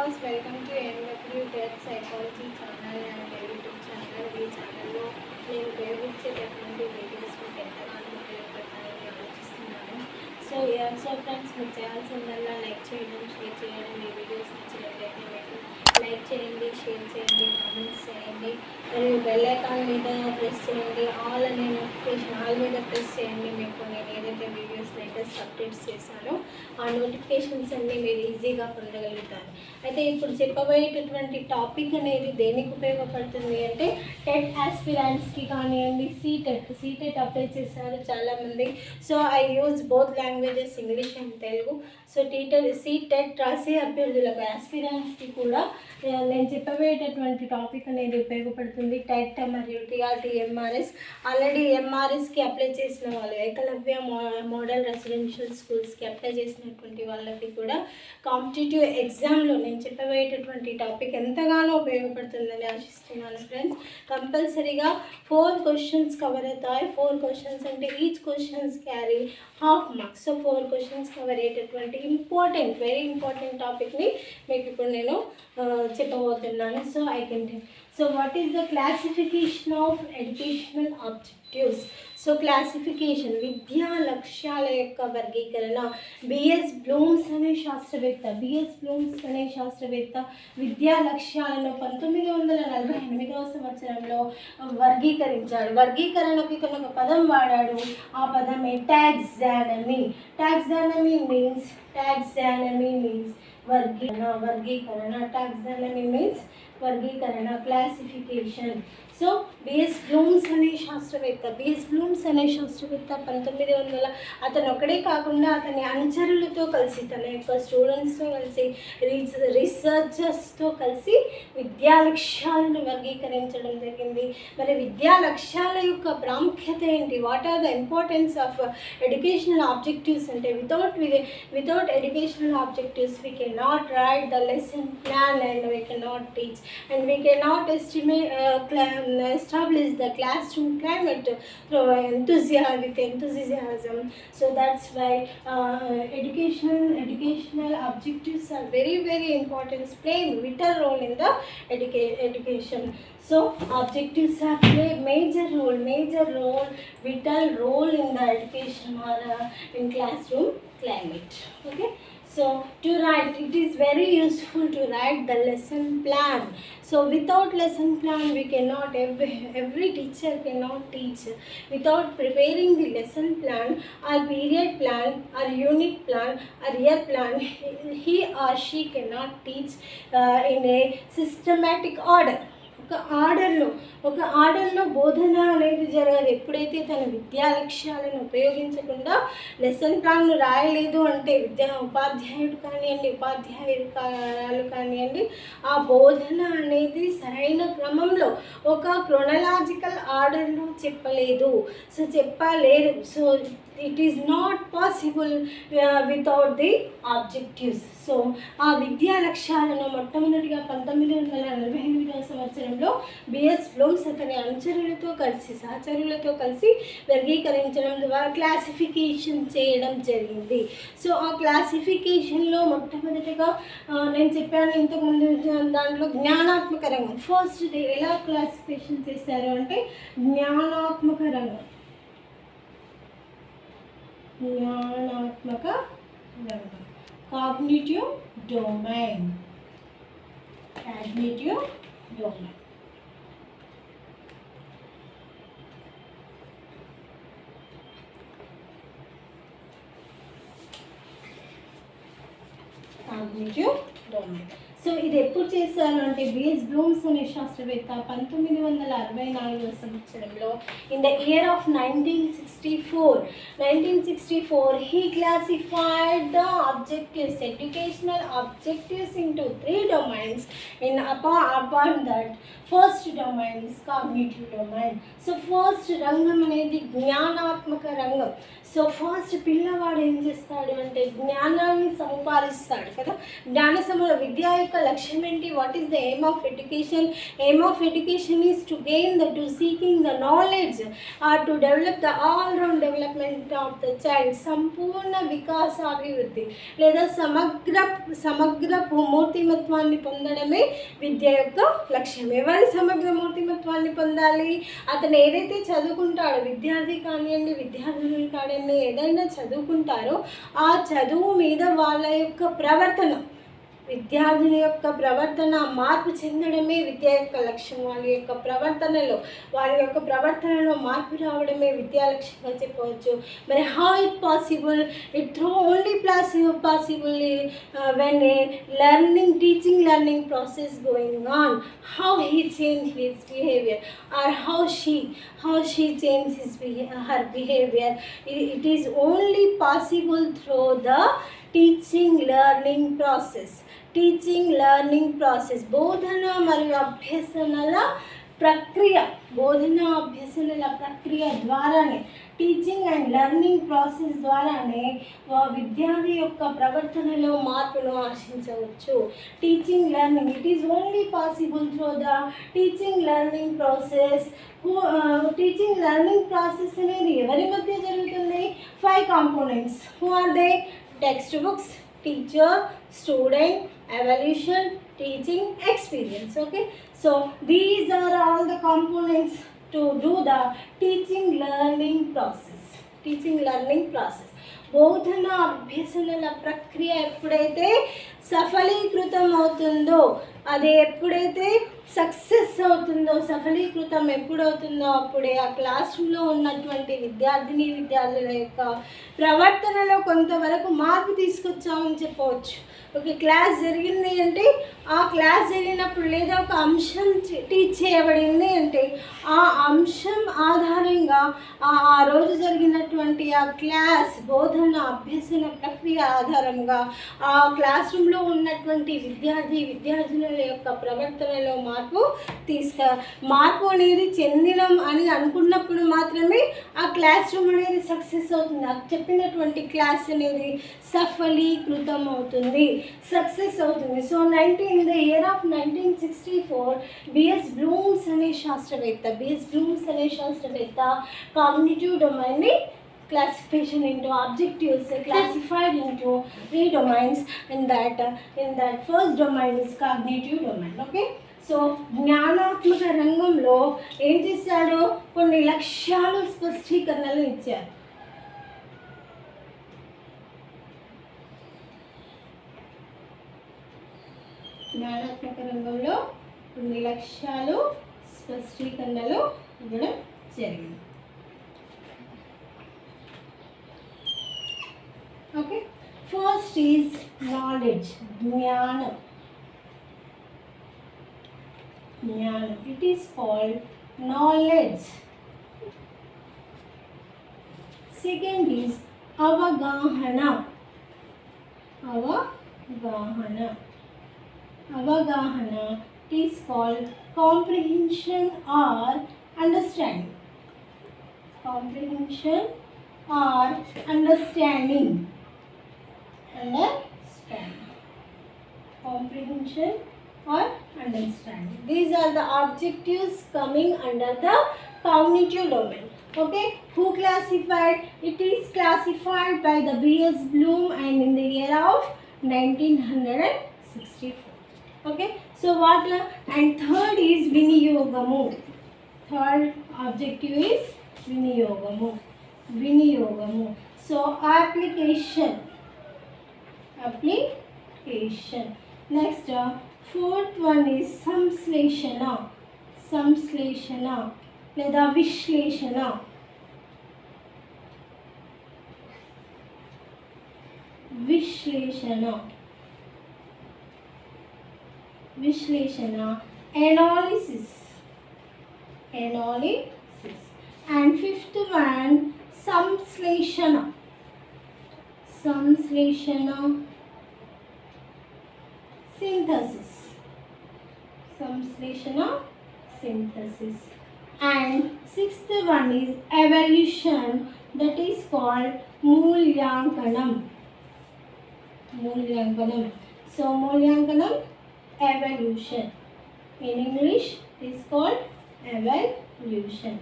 Viewers, welcome to NW death psychology channel and YouTube channel. ఈ ఛానల్లో నేను ఉపయోగించేటటువంటి videos మీకు ఎంతగానో ఉపయోగపడతాయని ఆలోచిస్తున్నాను. సో ఫ్రెండ్స్, మీరు చేయాల్సిందల్లా లైక్ చేయడం, షేర్ చేయడం. ఈ వీడియోస్ నచ్చినట్లయితే మీకు లైక్ చేయండి, షేర్ చేయండి, కామెంట్స్ చేయండి, మరియు బెల్ ఐకాన్ మీద ప్రెస్ చేయండి. ఆల్ అనే నోటిఫికేషన్ ఆల్ మీద ప్రెస్ చేయండి. మీకు నేను ఏదైతే వీడియోస్ లేటెస్ట్ అప్డేట్స్ చేశానో ఆ నోటిఫికేషన్స్ అన్నీ మీరు ఈజీగా పొందగలుగుతారు. అయితే ఇప్పుడు చెప్పబోయేటటువంటి టాపిక్ అనేది దేనికి ఉపయోగపడుతుంది అంటే, టెట్ ఆస్పిరెంట్స్కి కానివ్వండి, సీటెట్ అప్లై చేశారు చాలామంది. So I use both languages, English and Telugu. So CTET రాసే అభ్యర్థులకు, ఆస్పిరెంట్స్కి కూడా నేను చెప్పబోయేటటువంటి టాపిక్ అనేది ఉపయోగపడుతుంది. టెట్ మరియు టీఆర్టీ, ఎంఆర్ఎస్. ఆల్రెడీ ఎంఆర్ఎస్కి అప్లై చేసిన వాళ్ళు, ఏకలవ్య మోడల్ రెసిడెన్షియల్ స్కూల్స్కి అప్లై చేసినటువంటి వాళ్ళకి కూడా కాంపిటేటివ్ ఎగ్జామ్లో నేను చెప్పబోయేటటువంటి టాపిక్ ఎంతగానో ఉపయోగపడుతుందని ఆశిస్తున్నాను ఫ్రెండ్స్. కంపల్సరీగా 4 క్వశ్చన్స్ కవర్ అవుతాయి. 4 క్వశ్చన్స్ అంటే each questions carry half marks. So 4 questions cover అయ్యేటటువంటి వెరీ ఇంపార్టెంట్ టాపిక్ని మీకు ఇప్పుడు నేను చెప్పబోతున్నాను. So what is the classification of educational objectives? So classification, విద్యా లక్ష్యాల యొక్క వర్గీకరణ. బిఎస్ బ్లూమ్స్ అనే శాస్త్రవేత్త విద్యా లక్ష్యాలను 1948వ సంవత్సరంలో వర్గీకరించాడు. వర్గీకరణకి ఒక పదం వాడాడు. ఆ పదమే టాక్సానమీ. టాక్సానమీ మీన్స్ వర్గీకరణ. టాక్సానమీ మీన్స్ వర్గీకరణ, క్లాసిఫికేషన్. సో బిఎస్ బ్లూమ్స్ అనే శాస్త్రవేత్త 1900 అతను ఒక్కడే కాకుండా అతని అనుచరులతో కలిసి, తన యొక్క స్టూడెంట్స్తో కలిసి, రీసెర్చర్స్తో కలిసి విద్యా లక్ష్యాలను వర్గీకరించడం జరిగింది. మరి విద్యా లక్ష్యాల యొక్క ప్రాముఖ్యత ఏంటి? What are the importance of educational objectives అంటే, without educational objectives we cannot write the lesson plan and we cannot teach and we cannot establish the classroom climate through enthusiasm. So that's why educational objectives are very, very important, play vital role in the education. So objectives are play major role, vital role in the education or in classroom climate. Okay. So to write, it is very useful to write the lesson plan. So without lesson plan we cannot, every teacher cannot teach. Without preparing the lesson plan or period plan or unit plan or year plan, he or she cannot teach in a systematic order. ఒక ఆర్డర్లో బోధన అనేది జరగదు. ఎప్పుడైతే తన విద్యా లక్ష్యాలను ఉపయోగించకుండా లెసన్ ప్లాన్ను రాయలేదు అంటే, ఉపాధ్యాయులు కానివ్వండి, ఆ బోధన అనేది సరైన క్రమంలో ఒక క్రొనలాజికల్ ఆర్డర్లో చెప్పలేరు. So it is not possible without the objectives. So ఆ విద్యా లక్ష్యాలను మొట్టమొదటిగా 1948వ సంవత్సరంలో బిఎస్ బ్లూమ్స్ అతని సహచరులతో కలిసి వర్గీకరించడం ద్వారా క్లాసిఫికేషన్ చేయడం జరిగింది. సో ఆ క్లాసిఫికేషన్లో మొట్టమొదటిగా నేను చెప్పాను ఇంతకుముందు, దాంట్లో జ్ఞానాత్మక రంగం ఫస్ట్ ఎలా క్లాసిఫికేషన్ చేశారు అంటే, జ్ఞానాత్మక రంగం, కాగ్నిటివ్ డొమైన్. సో ఇది ఎప్పుడు చేశారు అంటే, బిఎస్ బ్లూమ్స్ అనే శాస్త్రవేత్త 1964వ సంవత్సరంలో, in the year of 1964 he classified the objectives, educational objectives into 3 domains. Upon that, first domain is cognitive domain. So first రంగం అనేది జ్ఞానాత్మక రంగం. సో ఫస్ట్ పిల్లవాడు ఏం చేస్తాడు అంటే, జ్ఞానాన్ని సంపాదిస్తాడు కదా. విద్య యొక్క యొక్క లక్ష్యం ఏంటి? What is the aim of education? Aim of education is to gain the to seeking the knowledge or to develop the all round development of the child. సంపూర్ణ వికాసాభివృద్ధి లేదా సమగ్ర మూర్తిమత్వాన్ని పొందడమే విద్య యొక్క లక్ష్యం. ఎవరి సమగ్ర మూర్తిమత్వాన్ని పొందాలి? అతను ఏదైతే చదువుకుంటాడో, విద్యార్థి కానివ్వండి, విద్యార్థులు కానివ్వండి, ఏదైనా చదువుకుంటారో ఆ చదువు మీద వాళ్ళ యొక్క ప్రవర్తన, విద్యార్థుల యొక్క ప్రవర్తన మార్పు చెందడమే విద్య యొక్క లక్ష్యం. వాళ్ళ యొక్క ప్రవర్తనలో మార్పు రావడమే విద్యా లక్ష్యంగా చెప్పవచ్చు. మరి how it possible? It only possible when a teaching learning process going on. How he change his behaviour or how she change her behavior. It is only possible through the teaching learning process. బోధన మరియు అభ్యసనల ప్రక్రియ ద్వారానే, teaching and learning process ద్వారానే విద్యార్థి యొక్క ప్రవర్తనలో మార్పును ఆశించవచ్చు. Teaching learning, it is only possible through the teaching learning process. Teaching learning process అనేది ఎవరి మధ్య జరుగుతుంది? 5 components. Who are they? Textbooks, teacher, student, evaluation, teaching, experience. Okay, so these are all the components to do the teaching learning process. బోధన అభ్యసనల ప్రక్రియ ఎప్పుడైతే సఫలీకృతం అవుతుందో, అది ఎప్పుడైతే సఫలీకృతం ఎప్పుడవుతుందో అప్పుడే ఆ క్లాస్ రూమ్లో ఉన్నటువంటి విద్యార్థుల యొక్క ప్రవర్తనలో కొంతవరకు మార్పు తీసుకొచ్చామని చెప్పవచ్చు. ఒక క్లాస్ జరిగింది అంటే, ఆ క్లాస్ జరిగినప్పుడు లేదా ఒక అంశం టీచ్ చేయబడింది అంటే ఆ అంశం ఆధారంగా ఆ రోజు జరిగినటువంటి ఆ క్లాస్ బోధన అభ్యసన ప్రక్రియ ఆధారంగా ఆ క్లాస్ రూమ్లో ఉన్నటువంటి విద్యార్థుల యొక్క ప్రవర్తనలో మార్పు అనేది చెందినం అని అనుకున్నప్పుడు మాత్రమే ఆ క్లాస్ రూమ్ అనేది సక్సెస్ అవుతుంది. చెప్పినటువంటి క్లాస్ అనేది సఫలీకృతం అవుతుంది, సక్సెస్ అవుతుంది. So in the year of 1964 BS Bloom's అనే శాస్త్రవేత్త కాగ్నిటివ్ డొమైన్ని classification into objectives classified into 3 domains. In that first domain is cognitive domain. Okay, so జ్ఞానాత్మక రంగంలో ఏం చేశాడు? కొన్ని లక్ష్యాలు స్పష్టీకరణలు ఇచ్చారు. జ్ఞానాత్మక రంగంలో కొన్ని లక్ష్యాలు స్పష్టీకరణలు ఇవ్వడం జరిగింది. Okay, first is knowledge, జ్ఞానం. It is called knowledge. Second is avagahana. It is called comprehension or understanding. Understanding. Comprehension or understanding. These are the objectives coming under the cognitive domain. Okay, who classified? It is classified by the B.S. Bloom and in the year of 1964. Okay, so what? And third is Viniyogamu. Third objective is Viniyogamu. So application. Next, fourth one is samsleshana లేదా విశ్లేషణ, analysis. And fifth one, samsleshana, synthesis. And sixth one is evaluation, that is called mulyankanam. So mulyankanam evolution. In English, it is called evolution.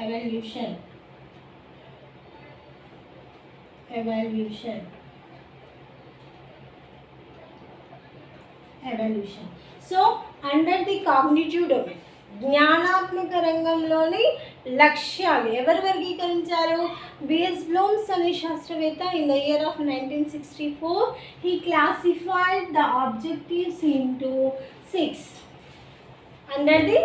Evolution. Evolution. Evolution. So, under the cognitive domain, జ్ఞానాత్మక రంగంలోని లక్ష్యాలు ఎవరు వర్గీకరించారు? BS Bloom's అనే శాస్త్రవేత్త in the year of 1964 he classified the objectives into 6 under the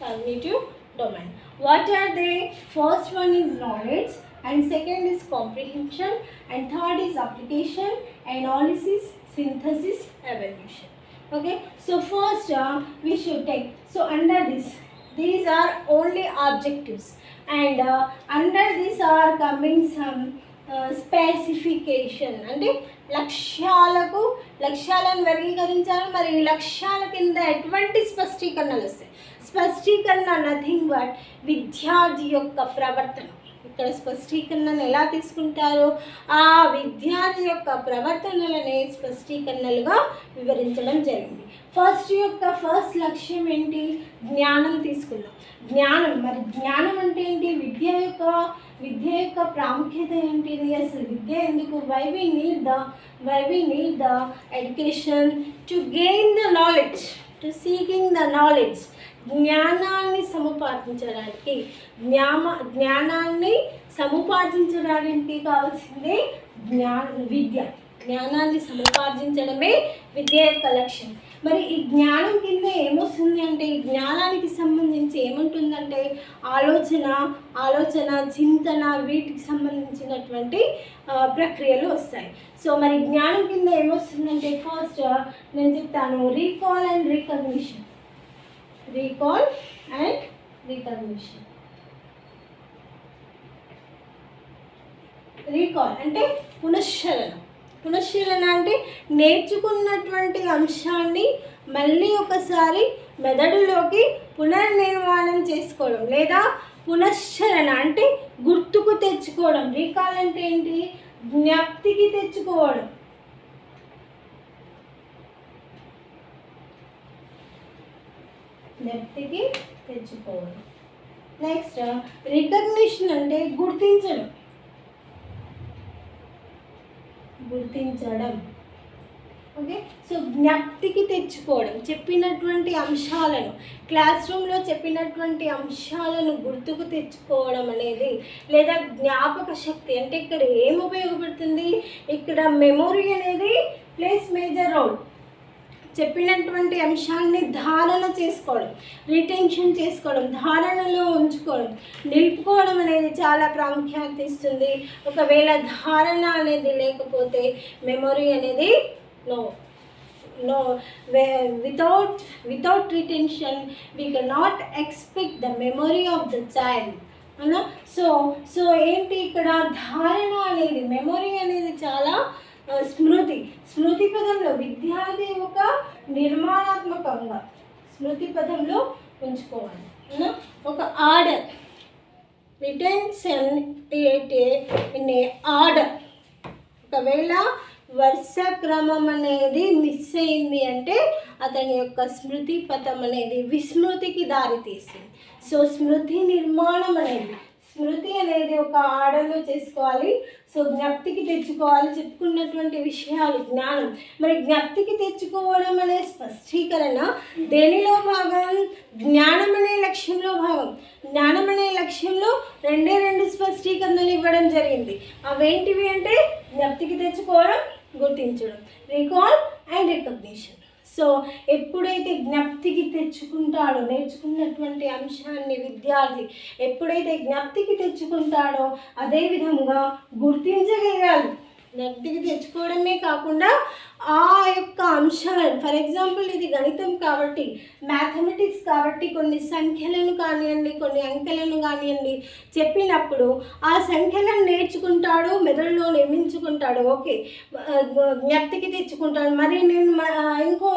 cognitive domain. What are they? First one is knowledge, and second is comprehension, and third is application, analysis, synthesis, evaluation. Okay, so first we should take, so under this, these are only objectives, and under this are coming some specification, అంటే లక్ష్యాలను వర్గీకరించాలి. మరి ఈ లక్ష్యాల కింద ఎటువంటి స్పష్టీకరణలు వస్తాయి? స్పష్టీకరణ nothing but విద్యార్థి యొక్క ప్రవర్తన. ఇక్కడ స్పష్టీకరణను ఎలా తీసుకుంటారు? ఆ విద్యార్థి యొక్క ప్రవర్తనలనే స్పష్టీకరణలుగా వివరించడం జరిగింది. ఫస్ట్ లక్ష్యం ఏంటి? జ్ఞానం తీసుకున్నాం. జ్ఞానం, మరి జ్ఞానం అంటే ఏంటి? విద్య యొక్క ప్రాముఖ్యత ఏంటిది? అసలు విద్య ఎందుకు? Why we need the education to gain the knowledge, to seeking the knowledge. జ్ఞానాన్ని సముపార్జించడానికి కావాల్సిందే విద్య. జ్ఞానాన్ని సముపార్జించడమే విద్య యొక్క లక్ష్యం. మరి ఈ జ్ఞానం కింద ఏమొస్తుంది అంటే, ఈ జ్ఞానానికి సంబంధించి ఏముంటుందంటే ఆలోచన, చింతన, వీటికి సంబంధించినటువంటి ప్రక్రియలు వస్తాయి. సో మరి జ్ఞానం కింద ఏమొస్తుందంటే, ఫస్ట్ నేను చెప్తాను, రీకాల్ అండ్ రికగ్నిషన్. రీకాల్ అంటే పునశ్చరణ అంటే నేర్చుకున్నటువంటి అంశాన్ని మళ్ళీ ఒకసారి మెదడులోకి పునర్నిర్మాణం చేసుకోవడం, లేదా పునశ్చరణ అంటే గుర్తుకు తెచ్చుకోవడం. రీకాల్ అంటే ఏంటి? జ్ఞప్తికి తెచ్చుకోవడం. నెక్స్ట్ రికగ్నిషన్ అంటే గుర్తించడం. ఓకే, సో జ్ఞప్తికి తెచ్చుకోవడం, చెప్పినటువంటి అంశాలను, క్లాస్ రూమ్లో చెప్పినటువంటి అంశాలను గుర్తుకు తెచ్చుకోవడం అనేది, లేదా జ్ఞాపక శక్తి అంటే ఇక్కడ ఏం ఉపయోగపడుతుంది? ఇక్కడ మెమొరీ అనేది ప్లేస్ మేజర్ రోల్. చెప్పినటువంటి అంశాన్ని ధారణ చేసుకోవడం, రిటెన్షన్ చేసుకోవడం, ధారణలో ఉంచుకోవడం, నిలుపుకోవడం అనేది చాలా ప్రాముఖ్యత ఇస్తుంది. ఒకవేళ ధారణ అనేది లేకపోతే మెమొరీ అనేది without retention we cannot expect the memory of the child. అన్నా సో ఏంటి ఇక్కడ ధారణ అనేది, మెమొరీ అనేది చాలా స్మృతి పదంలో విద్యార్థి ఒక నిర్మాణాత్మకంగా స్మృతి పదంలో ఉంచుకోవాలి. ఒక order, retention in a order. ఒకవేళ వరుస క్రమం అనేది మిస్ అయింది అంటే అతని యొక్క స్మృతి పథం అనేది విస్మృతికి దారితీస్తుంది. సో స్మృతి నిర్మాణం స్మృతి అనేది ఒక ఆర్డర్లో చేసుకోవాలి. సో జ్ఞప్తికి తెచ్చుకోవాలి చెప్పుకున్నటువంటి విషయాలు, జ్ఞానం. మరి జ్ఞప్తికి తెచ్చుకోవడం అనే స్పష్టీకరణ దేనిలో భాగం? జ్ఞానం అనే లక్ష్యంలో భాగం. జ్ఞానం అనే లక్ష్యంలో రెండు స్పష్టీకరణలు ఇవ్వడం జరిగింది. అవేంటివి అంటే జ్ఞప్తికి తెచ్చుకోవడం, గుర్తించడం, రీకాల్ అండ్ రికగ్నిషన్. సో ఎప్పుడైతే జ్ఞప్తికి తెచ్చుకుంటాడో, నేర్చుకున్నటువంటి అంశాన్ని విద్యార్థి ఎప్పుడైతే జ్ఞప్తికి తెచ్చుకుంటాడో అదేవిధంగా గుర్తించగలగాలి. జ్ఞప్తికి తెచ్చుకోవడమే కాకుండా ఆ యొక్క అంశాలను, ఫర్ ఎగ్జాంపుల్ ఇది గణితం కాబట్టి, మ్యాథమెటిక్స్ కాబట్టి కొన్ని సంఖ్యలను కానివ్వండి, కొన్ని అంకెలను కానివ్వండి చెప్పినప్పుడు ఆ సంఖ్యలను నేర్చుకుంటాడు, మెదడులో నిర్మించుకుంటాడు. ఓకే, జ్ఞప్తికి తెచ్చుకుంటాడు. మరి నేను ఇంకో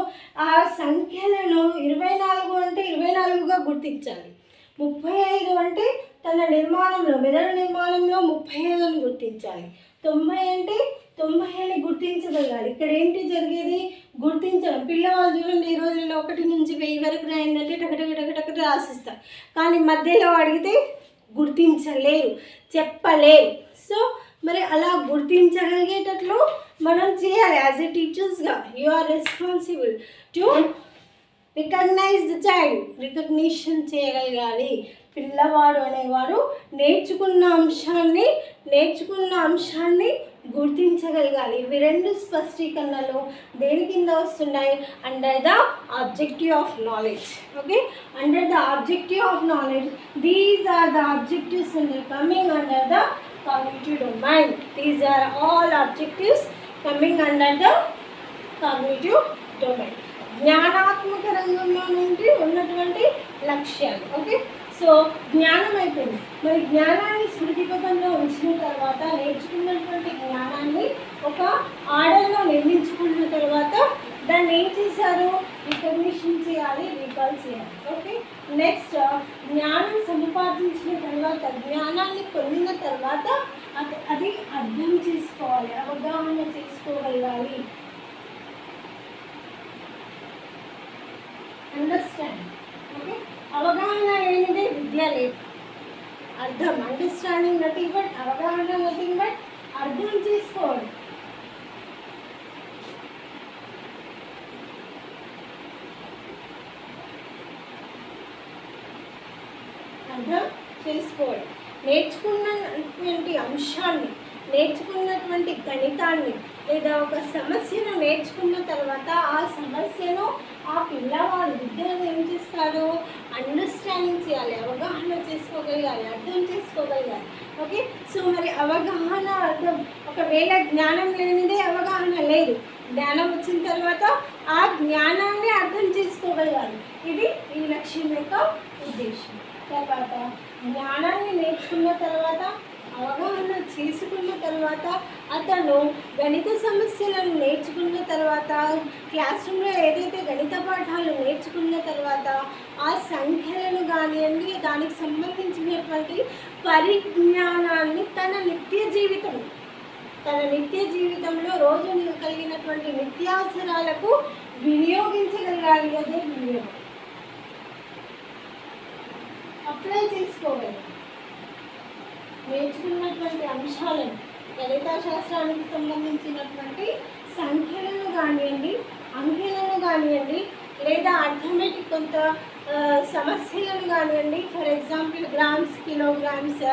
ఆ సంఖ్యలను 24 అంటే 24గా గుర్తించాలి, 35 అంటే తన నిర్మాణంలో, మెదడు నిర్మాణంలో 35ని గుర్తించాలి, 90 అంటే 90 అని గుర్తించగలగాలి. ఇక్కడ ఏంటి జరిగేది? గుర్తించడం. పిల్లవాళ్ళు చూడండి ఈ రోజుల్లో 1 నుంచి 1000 వరకు రాయండి టక రాసిస్తారు. కానీ మధ్యలో అడిగితే గుర్తించలేరు, చెప్పలేరు. సో మరి అలా గుర్తించగలిగేటట్లు మనం చేయాలి. యాజ్ ఎ టీచర్స్గా you are responsible to recognise the child. Recognition చేయగలగాలి. పిల్లవాడు అనేవాడు నేర్చుకున్న అంశాన్ని గుర్తించగలగాలి. ఇవి 2 స్పష్టీకరణలు దేని కింద వస్తున్నాయి? Under the objective of knowledge. Okay, under the objective of knowledge these are the objectives coming under the cognitive domain. These are all objectives coming under the cognitive domain. జ్ఞానాత్మక రంగంలో నుండి ఉన్నటువంటి లక్ష్యాలు. ఓకే, సో జ్ఞానం అయిపోయింది. మరి జ్ఞానాన్ని స్మృతిపథంలో ఉంచిన తర్వాత నేర్చుకున్నటువంటి జ్ఞానాన్ని ఒక ఆర్డర్లో నిర్మించుకున్న తర్వాత దాన్ని ఏం చేశారు? రికగ్నిషన్ చేయాలి, రీకాల్ చేయాలి. ఓకే, నెక్స్ట్ జ్ఞానం సముపార్జించిన తర్వాత, జ్ఞానాన్ని పొందిన తర్వాత అది అర్థం చేసుకోవాలి, అవగాహన చేసుకోగలగాలి. అండర్స్టాండ్. ఓకే, అవగాహన ఏంటంటే విద్య లేదు, అర్థం. అండర్స్టాండింగ్ నథింగ్ బట్, అవగాహన నథింగ్ బట్ అర్థం చేసుకోవాలి. అర్థం చేసుకోవాలి. నేర్చుకున్నటువంటి అంశాన్ని, నేర్చుకున్నటువంటి గణితాన్ని లేదా ఒక సమస్యను నేర్చుకున్న తర్వాత ఆ సమస్యను ఆ పిల్లవాడు విద్యను ఏం చేస్తాడు? అండర్స్టాండింగ్ చేయాలి, అవగాహన చేసుకోగలగాలి, అర్థం చేసుకోగలగాలి. ఓకే, సో మరి అవగాహన, అర్థం. ఒకవేళ జ్ఞానం లేనిదే అవగాహన లేదు. జ్ఞానం వచ్చిన తర్వాత ఆ జ్ఞానాన్ని అర్థం చేసుకోగలగాలి. ఇది ఈ లక్ష్యం యొక్క ఉద్దేశం. తర్వాత జ్ఞానాన్ని నేర్చుకున్న తర్వాత, అవగాహన చేసుకున్న తర్వాత, అతను గణిత సమస్యలను నేర్చుకున్న తర్వాత, క్లాస్ రూమ్లో ఏదైతే గణిత పాఠాలు నేర్చుకున్న తర్వాత ఆ సంఖ్యలను కానివ్వండి, దానికి సంబంధించినటువంటి పరిజ్ఞానాన్ని తన నిత్య జీవితంలో రోజు కలిగినటువంటి నిత్యావసరాలకు వినియోగించగలగాలి. అదే వినియోగం. అప్లై చేసుకోవాలి. నేర్చుకున్నటువంటి అంశాలను, గణిత శాస్త్రానికి సంబంధించినటువంటి సంఖ్యలను కానివ్వండి, అంకెలను కానివ్వండి, లేదా అర్థమెటిక్ కొంత సమస్యలను కానివ్వండి. ఫర్ ఎగ్జాంపుల్ గ్రామ్స్, కిలోగ్రామ్స్,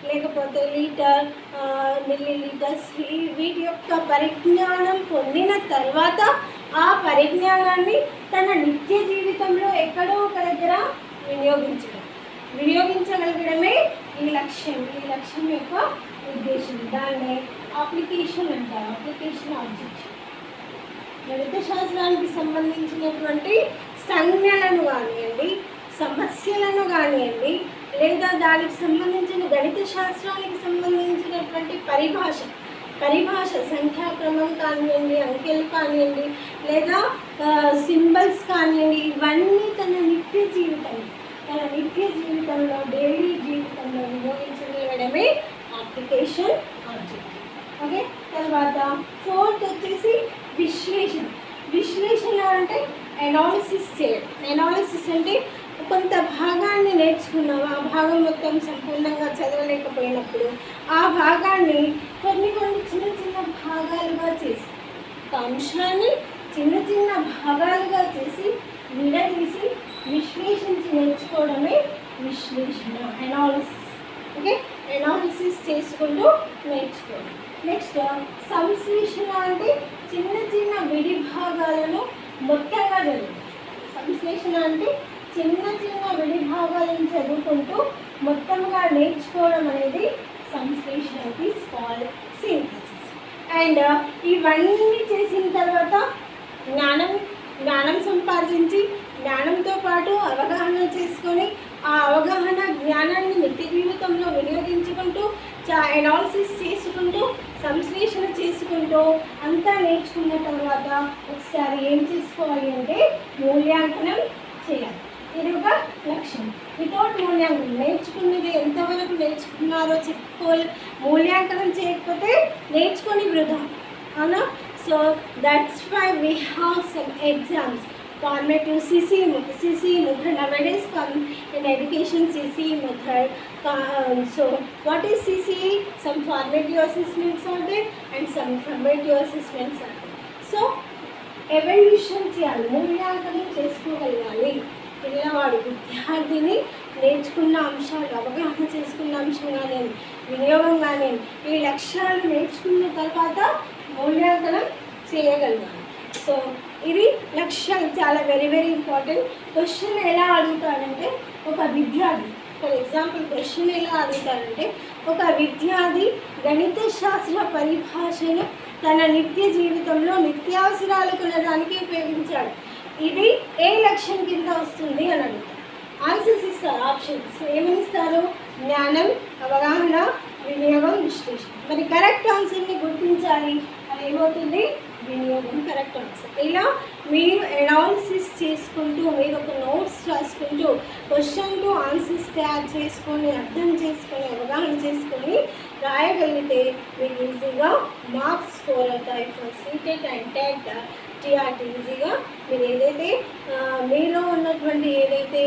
లేకపోతే లీటర్, మిల్లీ లీటర్స్, వీటి యొక్క పరిజ్ఞానం పొందిన తర్వాత ఆ పరిజ్ఞానాన్ని తన నిత్య జీవితంలో ఎక్కడో ఒక దగ్గర వినియోగించగలగడమే ఈ లక్ష్యం యొక్క ఉద్దేశం. దాన్ని అప్లికేషన్ అంటారు, అప్లికేషన్ ఆబ్జెక్ట్. గణిత శాస్త్రానికి సంబంధించినటువంటి సంజ్ఞలను కానివ్వండి, సమస్యలను కానివ్వండి, లేదా దానికి సంబంధించిన గణిత శాస్త్రానికి సంబంధించినటువంటి పరిభాష సంఖ్యాక్రమం కానివ్వండి, అంకెలు కానివ్వండి, లేదా సింబల్స్ కానివ్వండి, ఇవన్నీ తన నిత్య జీవితంలో డైలీ జీవితంలో వినియోగించగలగడమే అప్లికేషన్ ఆబ్జెక్ట్. ఓకే, తర్వాత 4th వచ్చేసి విశ్లేషణ అంటే అనాలిసిస్ చేయడం. అనాలిసిస్ అంటే కొంత భాగాన్ని నేర్చుకున్నాం, ఆ భాగం మొత్తం సంపూర్ణంగా చదవలేకపోయినప్పుడు ఆ భాగాన్ని కొన్ని చిన్న భాగాలుగా చేసి, ఒక అంశాన్ని చిన్న భాగాలుగా చేసి విడదీసి విశ్లేషించి నేర్చుకోవడమే విశ్లేషణ, అనాలిసిస్. ఓకే, అనాలిసిస్ చేసుకుంటూ నేర్చుకోవడం. నెక్స్ట్ సంశ్లేషణ అంటే చిన్న విడి భాగాలను మొత్తంగా చదువు. సంశ్లేషణ అంటే చిన్న విడి భాగాలను చదువుకుంటూ మొత్తంగా నేర్చుకోవడం అనేది సంశ్లేషణ. Is called synthesis. అండ్ ఇవన్నీ చేసిన తర్వాత జ్ఞానం సంపాదించి, జ్ఞానంతో పాటు అవగాహన చేసుకొని, ఆ అవగాహన జ్ఞానాన్ని నిత్య జీవితంలో వినియోగించుకుంటూ, అనాలిసిస్ చేసుకుంటూ, సంశ్లేషణ చేసుకుంటూ అంతా నేర్చుకున్న తర్వాత ఒకసారి ఏం చేసుకోవాలి అంటే మూల్యాంకనం చేయాలి. ఇది ఒక లక్ష్యం. వితౌట్ మూల్యాంకనం, నేర్చుకున్నది ఎంతవరకు నేర్చుకున్నారో చెప్పుకోవాలి. మూల్యాంకనం చేయకపోతే నేర్చుకొని వృధా. అవునా? So that's why we have some exams. Formative CC method nowadays come in education. CC method. So what is CC? Some formative assessments are there and some formative assessments are there. So evaluation చేయాలి, మూల్యాంకనం చేసుకోగలగాలి. పిల్లవాడు విద్యార్థిని నేర్చుకున్న అంశాలు, అవగాహన చేసుకున్న అంశం కానీ వినియోగం కానీ ఈ లక్ష్యాలు నేర్చుకున్న తర్వాత మూల్యాంకనం చేయగలగాలి. సో ఇది లక్ష్యాలు చాలా వెరీ వెరీ ఇంపార్టెంట్. క్వశ్చన్ ఎలా అడుగుతాడంటే ఒక విద్యార్థి, ఫర్ ఎగ్జాంపుల్ క్వశ్చన్ ఎలా అడుగుతాడంటే ఒక విద్యార్థి గణిత శాస్త్ర పరిభాషను తన నిత్య జీవితంలో నిత్యావసరాలు కొనడానికి ఉపయోగించాడు. ఇది ఏ లక్ష్యం కింద వస్తుంది అని అడుగుతారు. ఆన్సర్స్ ఇస్తారు, ఆప్షన్స్ ఏమని ఇస్తారు? జ్ఞానం, అవగాహన, వినియోగం, విశ్లేషణ. మరి కరెక్ట్ ఆన్సర్ని గుర్తించాలి, అది ఏమవుతుంది? వినియోగం కరెక్ట్ ఆన్సర్. ఇలా మీరు అనాలిసిస్ చేసుకుంటూ, మీరు ఒక నోట్స్ రాసుకుంటూ క్వశ్చన్ టు ఆన్సర్స్ తయారు చేసుకొని, అర్థం చేసుకొని, అవగాహన చేసుకొని రాయగలిగితే మీకు ఈజీగా మార్క్స్ స్కోర్ అవుతాయి for CTET and TET TRT. ఈజీగా మీరు ఏదైతే మీలో ఉన్నటువంటి ఏదైతే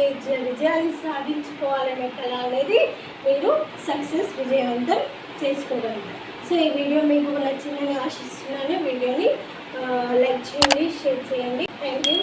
విజయాన్ని సాధించుకోవాలనే కళ అనేది మీరు సక్సెస్ విజయవంతం చేసుకోగలుగుతారు. సో ఈ వీడియో మీకు నచ్చిందని ఆశిస్తున్నాను. వీడియోని లైక్ చేయండి, షేర్ చేయండి. Thank you.